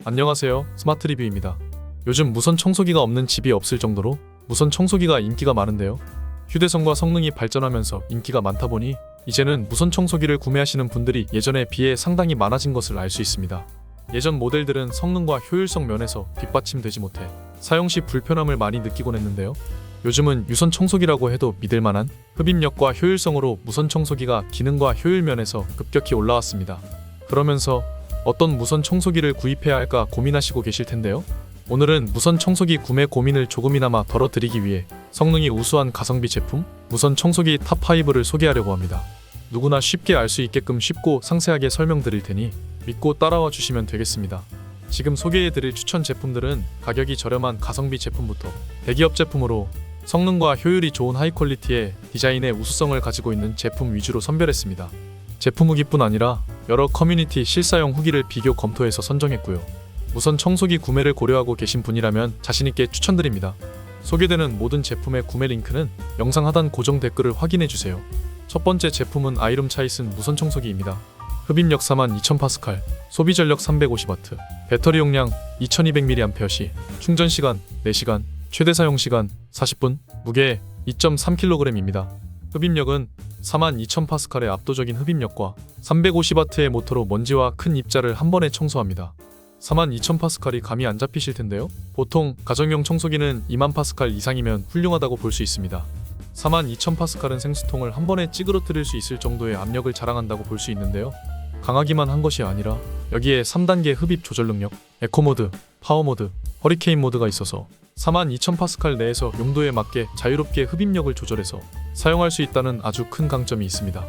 안녕하세요. 스마트 리뷰입니다. 요즘 무선 청소기가 없는 집이 없을 정도로 무선 청소기가 인기가 많은데요. 휴대성과 성능이 발전하면서 인기가 많다 보니 이제는 무선 청소기를 구매하시는 분들이 예전에 비해 상당히 많아진 것을 알 수 있습니다. 예전 모델들은 성능과 효율성 면에서 뒷받침되지 못해 사용 시 불편함을 많이 느끼곤 했는데요. 요즘은 유선 청소기라고 해도 믿을만한 흡입력과 효율성으로 무선 청소기가 기능과 효율 면에서 급격히 올라왔습니다. 그러면서 어떤 무선 청소기를 구입해야 할까 고민하시고 계실 텐데요. 오늘은 무선 청소기 구매 고민을 조금이나마 덜어드리기 위해 성능이 우수한 가성비 제품 무선 청소기 탑5를 소개하려고 합니다. 누구나 쉽게 알 수 있게끔 쉽고 상세하게 설명드릴 테니 믿고 따라와 주시면 되겠습니다. 지금 소개해드릴 추천 제품들은 가격이 저렴한 가성비 제품부터 대기업 제품으로 성능과 효율이 좋은 하이 퀄리티의 디자인의 우수성을 가지고 있는 제품 위주로 선별했습니다. 제품 후기뿐 아니라 여러 커뮤니티 실사용 후기를 비교 검토해서 선정했고요. 무선 청소기 구매를 고려하고 계신 분이라면 자신있게 추천드립니다. 소개되는 모든 제품의 구매 링크는 영상 하단 고정 댓글을 확인해주세요. 첫 번째 제품은 아이룸 차이슨 무선 청소기입니다. 흡입력 42,000파스칼, 소비 전력 350W, 배터리 용량 2200mAh, 충전 시간 4시간, 최대 사용 시간 40분, 무게 2.3kg입니다. 흡입력은 42,000파스칼의 압도적인 흡입력과 350W의 모터로 먼지와 큰 입자를 한 번에 청소합니다. 42,000파스칼이 감이 안 잡히실 텐데요. 보통 가정용 청소기는 20,000파스칼 이상이면 훌륭하다고 볼 수 있습니다. 42,000파스칼은 생수통을 한 번에 찌그러뜨릴 수 있을 정도의 압력을 자랑한다고 볼 수 있는데요. 강하기만 한 것이 아니라 여기에 3단계 흡입 조절 능력, 에코모드, 파워모드, 허리케인 모드가 있어서 42,000파스칼 내에서 용도에 맞게 자유롭게 흡입력을 조절해서 사용할 수 있다는 아주 큰 강점이 있습니다.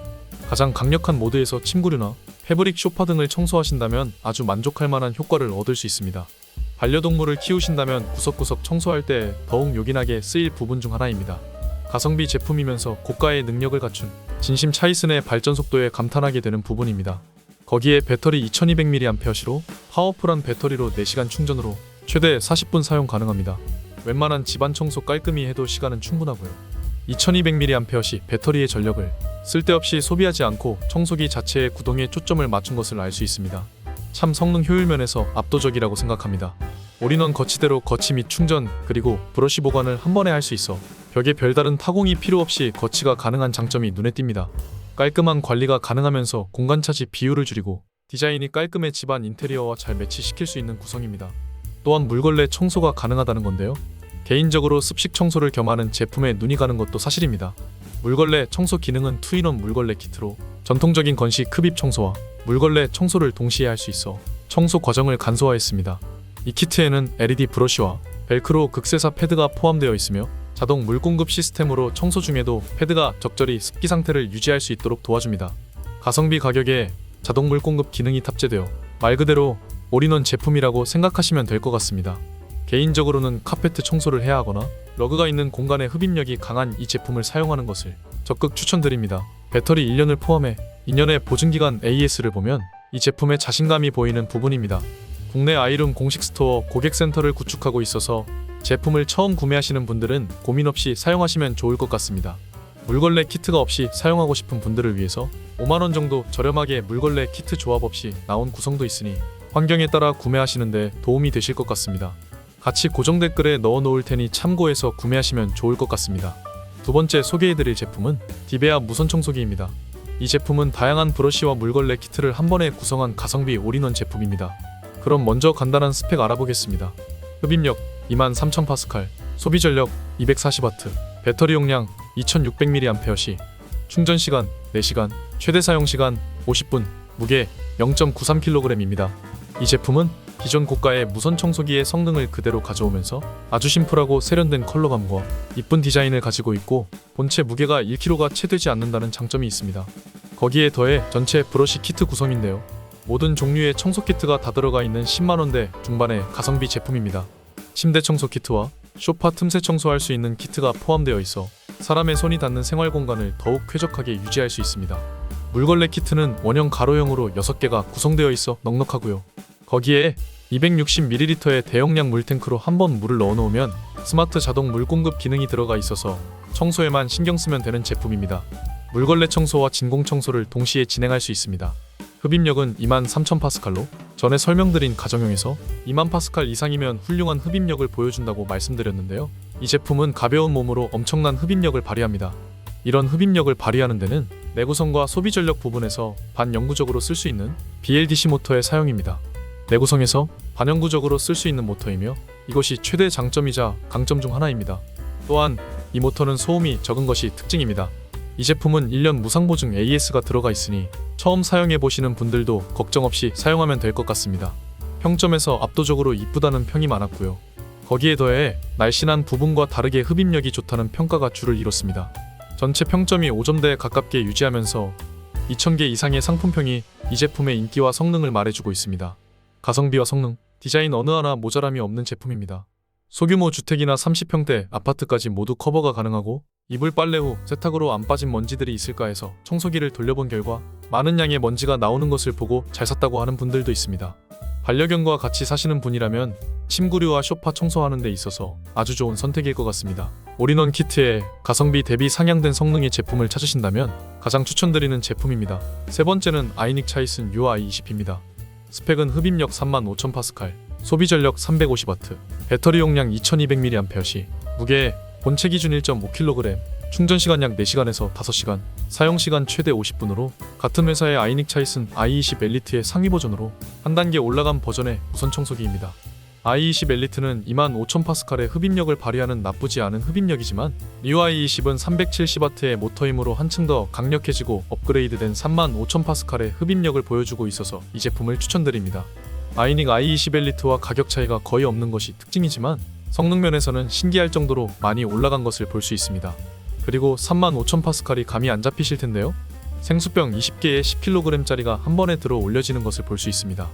가장 강력한 모드에서 침구류나 패브릭 소파 등을 청소하신다면 아주 만족할 만한 효과를 얻을 수 있습니다. 반려동물을 키우신다면 구석구석 청소할 때 더욱 요긴하게 쓰일 부분 중 하나입니다. 가성비 제품이면서 고가의 능력을 갖춘 진심 차이슨의 발전 속도에 감탄하게 되는 부분입니다. 거기에 배터리 2200mAh로 파워풀한 배터리로 4시간 충전으로 최대 40분 사용 가능합니다. 웬만한 집안 청소 깔끔히 해도 시간은 충분하고요. 2200mAh 배터리의 전력을 쓸데없이 소비하지 않고 청소기 자체의 구동에 초점을 맞춘 것을 알 수 있습니다. 참 성능 효율 면에서 압도적이라고 생각합니다. 올인원 거치대로 거치 및 충전 그리고 브러쉬 보관을 한 번에 할 수 있어 벽에 별다른 타공이 필요 없이 거치가 가능한 장점이 눈에 띕니다. 깔끔한 관리가 가능하면서 공간 차지 비율을 줄이고 디자인이 깔끔해 집안 인테리어와 잘 매치시킬 수 있는 구성입니다. 또한 물걸레 청소가 가능하다는 건데요. 개인적으로 습식 청소를 겸하는 제품에 눈이 가는 것도 사실입니다. 물걸레 청소 기능은 2인원 물걸레 키트로 전통적인 건식 흡입 청소와 물걸레 청소를 동시에 할 수 있어 청소 과정을 간소화했습니다. 이 키트에는 LED 브러쉬와 벨크로 극세사 패드가 포함되어 있으며 자동 물 공급 시스템으로 청소 중에도 패드가 적절히 습기 상태를 유지할 수 있도록 도와줍니다. 가성비 가격에 자동 물 공급 기능이 탑재되어 말 그대로 올인원 제품이라고 생각하시면 될 것 같습니다. 개인적으로는 카페트 청소를 해야 하거나 러그가 있는 공간에 흡입력이 강한 이 제품을 사용하는 것을 적극 추천드립니다. 배터리 1년을 포함해 2년의 보증기간 AS를 보면 이 제품의 자신감이 보이는 부분입니다. 국내 아이룸 공식 스토어 고객센터를 구축하고 있어서 제품을 처음 구매하시는 분들은 고민 없이 사용하시면 좋을 것 같습니다. 물걸레 키트가 없이 사용하고 싶은 분들을 위해서 5만원 정도 저렴하게 물걸레 키트 조합 없이 나온 구성도 있으니 환경에 따라 구매하시는데 도움이 되실 것 같습니다. 같이 고정 댓글에 넣어 놓을 테니 참고해서 구매하시면 좋을 것 같습니다. 두 번째 소개해드릴 제품은 디베아 무선 청소기입니다. 이 제품은 다양한 브러쉬와 물걸레 키트를 한 번에 구성한 가성비 올인원 제품입니다. 그럼 먼저 간단한 스펙 알아보겠습니다. 흡입력 23,000파스칼, 소비 전력 240W, 배터리 용량 2600mAh, 충전 시간 4시간, 최대 사용 시간 50분, 무게 0.93kg입니다. 이 제품은 기존 고가의 무선 청소기의 성능을 그대로 가져오면서 아주 심플하고 세련된 컬러감과 이쁜 디자인을 가지고 있고 본체 무게가 1kg가 채 되지 않는다는 장점이 있습니다. 거기에 더해 전체 브러쉬 키트 구성인데요. 모든 종류의 청소 키트가 다 들어가 있는 10만원대 중반의 가성비 제품입니다. 침대 청소 키트와 소파 틈새 청소할 수 있는 키트가 포함되어 있어 사람의 손이 닿는 생활 공간을 더욱 쾌적하게 유지할 수 있습니다. 물걸레 키트는 원형 가로형으로 6개가 구성되어 있어 넉넉하고요. 거기에 260ml의 대용량 물탱크로 한 번 물을 넣어 놓으면 스마트 자동 물 공급 기능이 들어가 있어서 청소에만 신경 쓰면 되는 제품입니다. 물걸레 청소와 진공 청소를 동시에 진행할 수 있습니다. 흡입력은 23,000파스칼로 전에 설명드린 가정용에서 2만 파스칼 이상이면 훌륭한 흡입력을 보여준다고 말씀드렸는데요. 이 제품은 가벼운 몸으로 엄청난 흡입력을 발휘합니다. 이런 흡입력을 발휘하는 데는 내구성과 소비 전력 부분에서 반영구적으로 쓸 수 있는 BLDC 모터의 사용입니다. 내구성에서 반영구적으로 쓸 수 있는 모터이며 이것이 최대 장점이자 강점 중 하나입니다. 또한 이 모터는 소음이 적은 것이 특징입니다. 이 제품은 1년 무상보증 AS가 들어가 있으니 처음 사용해보시는 분들도 걱정 없이 사용하면 될 것 같습니다. 평점에서 압도적으로 이쁘다는 평이 많았고요. 거기에 더해 날씬한 부분과 다르게 흡입력이 좋다는 평가가 주를 이뤘습니다. 전체 평점이 5점대에 가깝게 유지하면서 2,000개 이상의 상품평이 이 제품의 인기와 성능을 말해주고 있습니다. 가성비와 성능, 디자인 어느 하나 모자람이 없는 제품입니다. 소규모 주택이나 30평대 아파트까지 모두 커버가 가능하고 이불 빨래 후 세탁으로 안 빠진 먼지들이 있을까 해서 청소기를 돌려본 결과 많은 양의 먼지가 나오는 것을 보고 잘 샀다고 하는 분들도 있습니다. 반려견과 같이 사시는 분이라면 침구류와 소파 청소하는 데 있어서 아주 좋은 선택일 것 같습니다. 올인원 키트에 가성비 대비 상향된 성능의 제품을 찾으신다면 가장 추천드리는 제품입니다. 세 번째는 아이닉 차이슨 UI20입니다. 스펙은 흡입력 35,000파스칼, 소비 전력 350W, 배터리 용량 2200mAh, 무게 본체 기준 1.5kg, 충전 시간 약 4시간에서 5시간, 사용 시간 최대 50분으로 같은 회사의 아이닉 차이슨 i20 엘리트의 상위 버전으로 한 단계 올라간 버전의 무선 청소기입니다. i20 엘리트는 25,000파스칼의 흡입력을 발휘하는 나쁘지 않은 흡입력이지만 리오 i20은 370W의 모터이므로 한층 더 강력해지고 업그레이드된 35,000파스칼의 흡입력을 보여주고 있어서 이 제품을 추천드립니다. 아이닉 i20 엘리트와 가격 차이가 거의 없는 것이 특징이지만 성능 면에서는 신기할 정도로 많이 올라간 것을 볼 수 있습니다. 그리고 35,000파스칼이 감이 안 잡히실 텐데요. 생수병 20개에 10kg짜리가 한 번에 들어 올려지는 것을 볼 수 있습니다.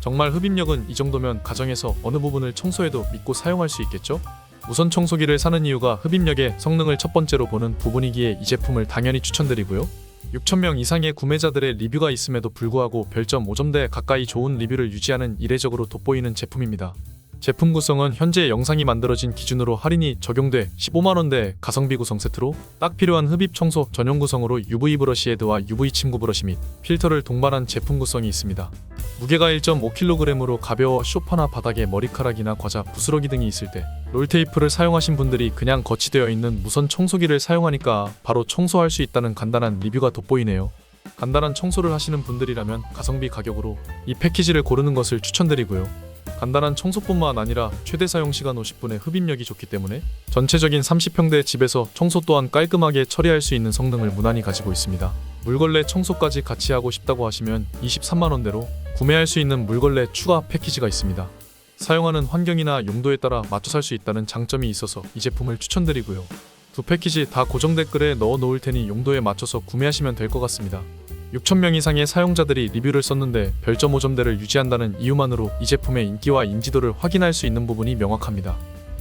정말 흡입력은 이 정도면 가정에서 어느 부분을 청소해도 믿고 사용할 수 있겠죠? 무선 청소기를 사는 이유가 흡입력의 성능을 첫 번째로 보는 부분이기에 이 제품을 당연히 추천드리고요. 6,000명 이상의 구매자들의 리뷰가 있음에도 불구하고 별점 5점대 가까이 좋은 리뷰를 유지하는 이례적으로 돋보이는 제품입니다. 제품 구성은 현재 영상이 만들어진 기준으로 할인이 적용돼 15만원대 가성비 구성 세트로 딱 필요한 흡입 청소 전용 구성으로 UV 브러시 헤드와 UV 침구 브러시 및 필터를 동반한 제품 구성이 있습니다. 무게가 1.5kg으로 가벼워 소파나 바닥에 머리카락이나 과자, 부스러기 등이 있을 때 롤테이프를 사용하신 분들이 그냥 거치되어 있는 무선 청소기를 사용하니까 바로 청소할 수 있다는 간단한 리뷰가 돋보이네요. 간단한 청소를 하시는 분들이라면 가성비 가격으로 이 패키지를 고르는 것을 추천드리고요. 간단한 청소뿐만 아니라 최대 사용시간 50분의 흡입력이 좋기 때문에 전체적인 30평대 집에서 청소 또한 깔끔하게 처리할 수 있는 성능을 무난히 가지고 있습니다. 물걸레 청소까지 같이 하고 싶다고 하시면 23만원대로 구매할 수 있는 물걸레 추가 패키지가 있습니다. 사용하는 환경이나 용도에 따라 맞춰 살 수 있다는 장점이 있어서 이 제품을 추천드리고요. 두 패키지 다 고정 댓글에 넣어 놓을 테니 용도에 맞춰서 구매하시면 될 것 같습니다. 6,000명 이상의 사용자들이 리뷰를 썼는데 별점 5점대를 유지한다는 이유만으로 이 제품의 인기와 인지도를 확인할 수 있는 부분이 명확합니다.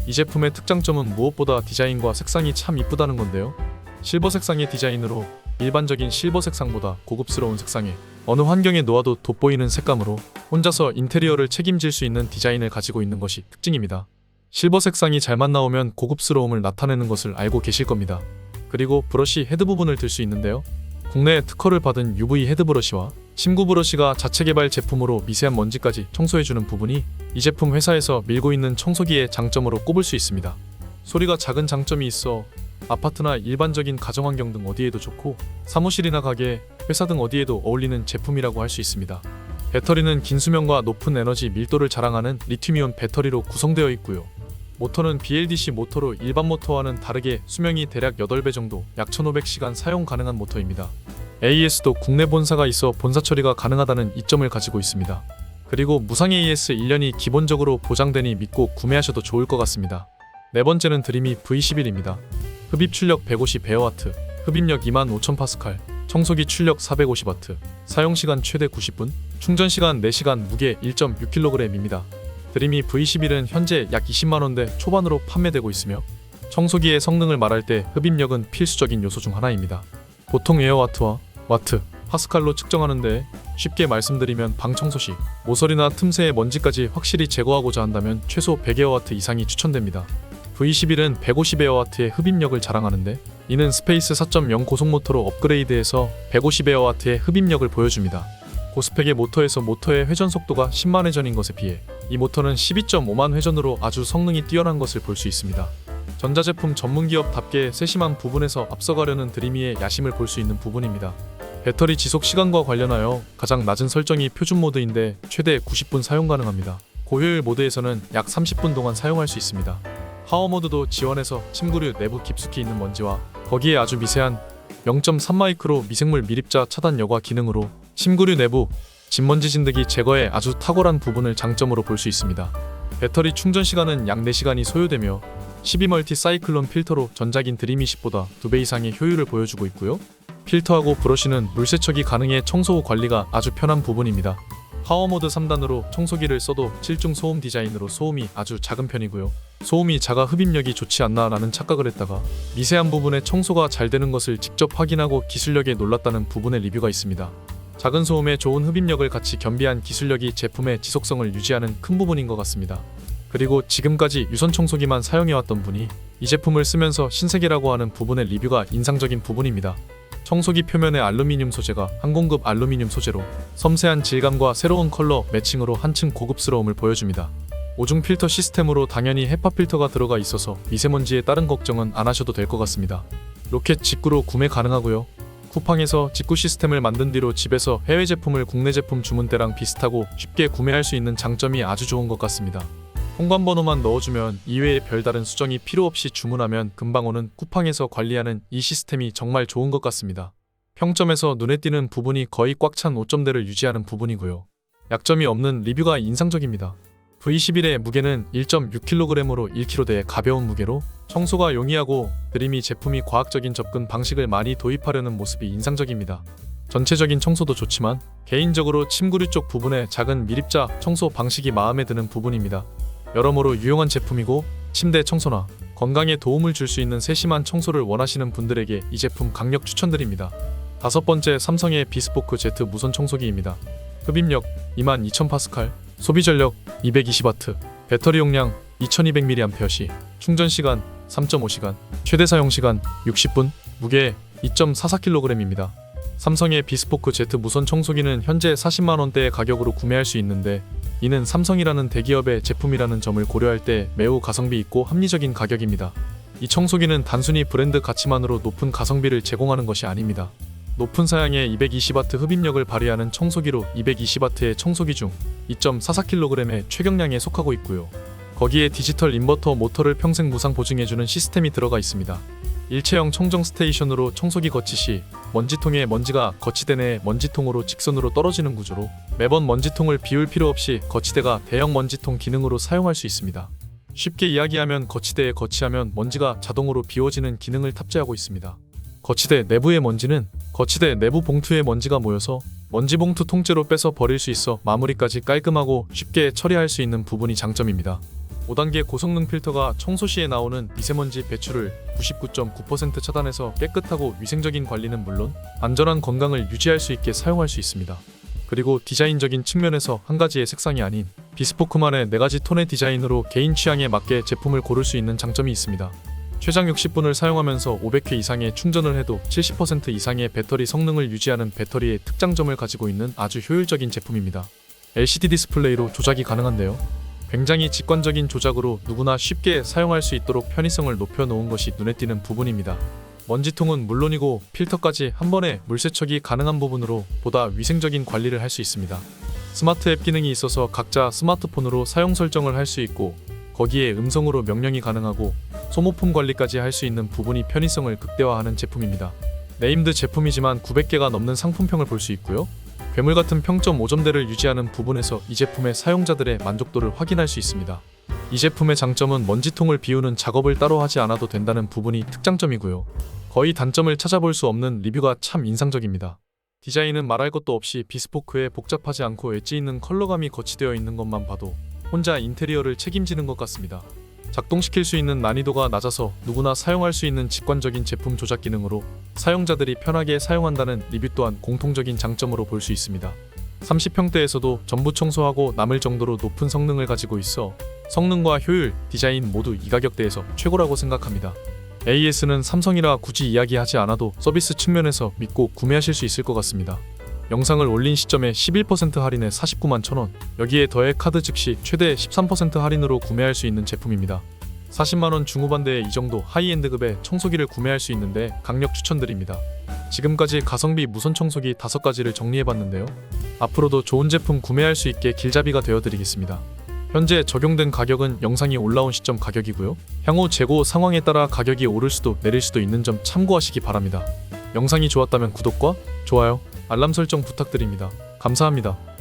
이 제품의 특장점은 무엇보다 디자인과 색상이 참 이쁘다는 건데요. 실버 색상의 디자인으로 일반적인 실버 색상보다 고급스러운 색상에 어느 환경에 놓아도 돋보이는 색감으로 혼자서 인테리어를 책임질 수 있는 디자인을 가지고 있는 것이 특징입니다. 실버 색상이 잘만 나오면 고급스러움을 나타내는 것을 알고 계실 겁니다. 그리고 브러쉬 헤드 부분을 들 수 있는데요. 국내에 특허를 받은 UV 헤드 브러쉬와 침구 브러쉬가 자체 개발 제품으로 미세한 먼지까지 청소해주는 부분이 이 제품 회사에서 밀고 있는 청소기의 장점으로 꼽을 수 있습니다. 소리가 작은 장점이 있어 아파트나 일반적인 가정환경 등 어디에도 좋고 사무실이나 가게, 회사 등 어디에도 어울리는 제품이라고 할 수 있습니다. 배터리는 긴 수명과 높은 에너지 밀도를 자랑하는 리튬이온 배터리로 구성되어 있고요. 모터는 BLDC 모터로 일반 모터와는 다르게 수명이 대략 8배 정도, 약 1500시간 사용 가능한 모터입니다. AES도 국내 본사가 있어 본사 처리가 가능하다는 이점을 가지고 있습니다. 그리고 무상 AES 1년이 기본적으로 보장되니 믿고 구매하셔도 좋을 것 같습니다. 네 번째는 드림이 V11입니다. 흡입 출력 150베어와트, 흡입력 25,000파스칼, 청소기 출력 450W, 사용시간 최대 90분, 충전시간 4시간, 무게 1.6kg입니다. 드림이 V11은 현재 약 20만원대 초반으로 판매되고 있으며 청소기의 성능을 말할 때 흡입력은 필수적인 요소 중 하나입니다. 보통 에어와트와 와트, 파스칼로 측정하는데 쉽게 말씀드리면 방 청소 시 모서리나 틈새의 먼지까지 확실히 제거하고자 한다면 최소 100에어와트 이상이 추천됩니다. V11은 150에어와트의 흡입력을 자랑하는데 이는 스페이스 4.0 고속모터로 업그레이드해서 150에어와트의 흡입력을 보여줍니다. 고스펙의 모터에서 모터의 회전 속도가 10만 회전인 것에 비해 이 모터는 12.5만 회전으로 아주 성능이 뛰어난 것을 볼 수 있습니다. 전자제품 전문기업답게 세심한 부분에서 앞서가려는 드리미의 야심을 볼 수 있는 부분입니다. 배터리 지속 시간과 관련하여 가장 낮은 설정이 표준 모드인데 최대 90분 사용 가능합니다. 고효율 모드에서는 약 30분 동안 사용할 수 있습니다. 하워 모드도 지원해서 침구류 내부 깊숙이 있는 먼지와 거기에 아주 미세한 0.3 마이크로 미생물 미립자 차단 여과 기능으로 침구류 내부 진먼지 진드기 제거에 아주 탁월한 부분을 장점으로 볼 수 있습니다. 배터리 충전 시간은 약 4시간이 소요되며 12멀티 사이클론 필터로 전작인 드림이10보다 2배 이상의 효율을 보여주고 있고요. 필터하고 브러쉬는 물세척이 가능해 청소 후 관리가 아주 편한 부분입니다. 하워모드 3단으로 청소기를 써도 7중 소음 디자인으로 소음이 아주 작은 편이고요. 소음이 작아 흡입력이 좋지 않나 라는 착각을 했다가 미세한 부분에 청소가 잘 되는 것을 직접 확인하고 기술력에 놀랐다는 부분의 리뷰가 있습니다. 작은 소음에 좋은 흡입력을 같이 겸비한 기술력이 제품의 지속성을 유지하는 큰 부분인 것 같습니다. 그리고 지금까지 유선 청소기만 사용해왔던 분이 이 제품을 쓰면서 신세계라고 하는 부분의 리뷰가 인상적인 부분입니다. 청소기 표면의 알루미늄 소재가 항공급 알루미늄 소재로 섬세한 질감과 새로운 컬러 매칭으로 한층 고급스러움을 보여줍니다. 오중 필터 시스템으로 당연히 헤파 필터가 들어가 있어서 미세먼지에 따른 걱정은 안 하셔도 될 것 같습니다. 로켓 직구로 구매 가능하고요. 쿠팡에서 직구 시스템을 만든 뒤로 집에서 해외 제품을 국내 제품 주문 때랑 비슷하고 쉽게 구매할 수 있는 장점이 아주 좋은 것 같습니다. 통관번호만 넣어주면 이외에 별다른 수정이 필요 없이 주문하면 금방 오는 쿠팡에서 관리하는 이 시스템이 정말 좋은 것 같습니다. 평점에서 눈에 띄는 부분이 거의 꽉 찬 5점대를 유지하는 부분이고요. 약점이 없는 리뷰가 인상적입니다. V11의 무게는 1.6kg으로 1kg대의 가벼운 무게로 청소가 용이하고 드림이 제품이 과학적인 접근 방식을 많이 도입하려는 모습이 인상적입니다. 전체적인 청소도 좋지만 개인적으로 침구류 쪽 부분의 작은 미립자 청소 방식이 마음에 드는 부분입니다. 여러모로 유용한 제품이고 침대 청소나 건강에 도움을 줄 수 있는 세심한 청소를 원하시는 분들에게 이 제품 강력 추천드립니다. 5번째, 삼성의 비스포크 Z 무선 청소기입니다. 흡입력 22,000파스칼, 소비 전력 220W, 배터리 용량 2200mAh, 충전 시간 3.5시간, 최대 사용 시간 60분, 무게 2.44kg입니다. 삼성의 비스포크 Z 무선 청소기는 현재 40만원대의 가격으로 구매할 수 있는데 이는 삼성이라는 대기업의 제품이라는 점을 고려할 때 매우 가성비 있고 합리적인 가격입니다. 이 청소기는 단순히 브랜드 가치만으로 높은 가성비를 제공하는 것이 아닙니다. 높은 사양의 220W 흡입력을 발휘하는 청소기로 220W의 청소기 중 2.44kg의 최경량에 속하고 있고요. 거기에 디지털 인버터 모터를 평생 무상 보증해주는 시스템이 들어가 있습니다. 일체형 청정 스테이션으로 청소기 거치 시 먼지통에 먼지가 거치대 내 먼지통으로 직선으로 떨어지는 구조로 매번 먼지통을 비울 필요 없이 거치대가 대형 먼지통 기능으로 사용할 수 있습니다. 쉽게 이야기하면 거치대에 거치하면 먼지가 자동으로 비워지는 기능을 탑재하고 있습니다. 거치대 내부의 먼지는 거치대 내부 봉투에 먼지가 모여서 먼지 봉투 통째로 빼서 버릴 수 있어 마무리까지 깔끔하고 쉽게 처리할 수 있는 부분이 장점입니다. 5단계 고성능 필터가 청소 시에 나오는 미세먼지 배출을 99.9% 차단해서 깨끗하고 위생적인 관리는 물론 안전한 건강을 유지할 수 있게 사용할 수 있습니다. 그리고 디자인적인 측면에서 한 가지의 색상이 아닌 비스포크만의 4가지 톤의 디자인으로 개인 취향에 맞게 제품을 고를 수 있는 장점이 있습니다. 최장 60분을 사용하면서 500회 이상의 충전을 해도 70% 이상의 배터리 성능을 유지하는 배터리의 특장점을 가지고 있는 아주 효율적인 제품입니다. LCD 디스플레이로 조작이 가능한데요. 굉장히 직관적인 조작으로 누구나 쉽게 사용할 수 있도록 편의성을 높여놓은 것이 눈에 띄는 부분입니다. 먼지통은 물론이고 필터까지 한 번에 물세척이 가능한 부분으로 보다 위생적인 관리를 할 수 있습니다. 스마트 앱 기능이 있어서 각자 스마트폰으로 사용 설정을 할 수 있고 거기에 음성으로 명령이 가능하고 소모품 관리까지 할 수 있는 부분이 편의성을 극대화하는 제품입니다. 네임드 제품이지만 900개가 넘는 상품평을 볼 수 있고요. 괴물 같은 평점 5점대를 유지하는 부분에서 이 제품의 사용자들의 만족도를 확인할 수 있습니다. 이 제품의 장점은 먼지통을 비우는 작업을 따로 하지 않아도 된다는 부분이 특장점이고요. 거의 단점을 찾아볼 수 없는 리뷰가 참 인상적입니다. 디자인은 말할 것도 없이 비스포크에 복잡하지 않고 엣지 있는 컬러감이 거치되어 있는 것만 봐도 혼자 인테리어를 책임지는 것 같습니다. 작동시킬 수 있는 난이도가 낮아서 누구나 사용할 수 있는 직관적인 제품 조작 기능으로 사용자들이 편하게 사용한다는 리뷰 또한 공통적인 장점으로 볼 수 있습니다. 30평대에서도 전부 청소하고 남을 정도로 높은 성능을 가지고 있어 성능과 효율, 디자인 모두 이 가격대에서 최고라고 생각합니다. AS는 삼성이라 굳이 이야기하지 않아도 서비스 측면에서 믿고 구매하실 수 있을 것 같습니다. 영상을 올린 시점에 11% 할인에 49만 1,000원, 여기에 더해 카드 즉시 최대 13% 할인으로 구매할 수 있는 제품입니다. 40만원 중후반대에 이 정도 하이엔드급의 청소기를 구매할 수 있는데 강력 추천드립니다. 지금까지 가성비 무선 청소기 5가지를 정리해봤는데요. 앞으로도 좋은 제품 구매할 수 있게 길잡이가 되어드리겠습니다. 현재 적용된 가격은 영상이 올라온 시점 가격이고요. 향후 재고 상황에 따라 가격이 오를 수도 내릴 수도 있는 점 참고하시기 바랍니다. 영상이 좋았다면 구독과 좋아요, 알람 설정 부탁드립니다. 감사합니다.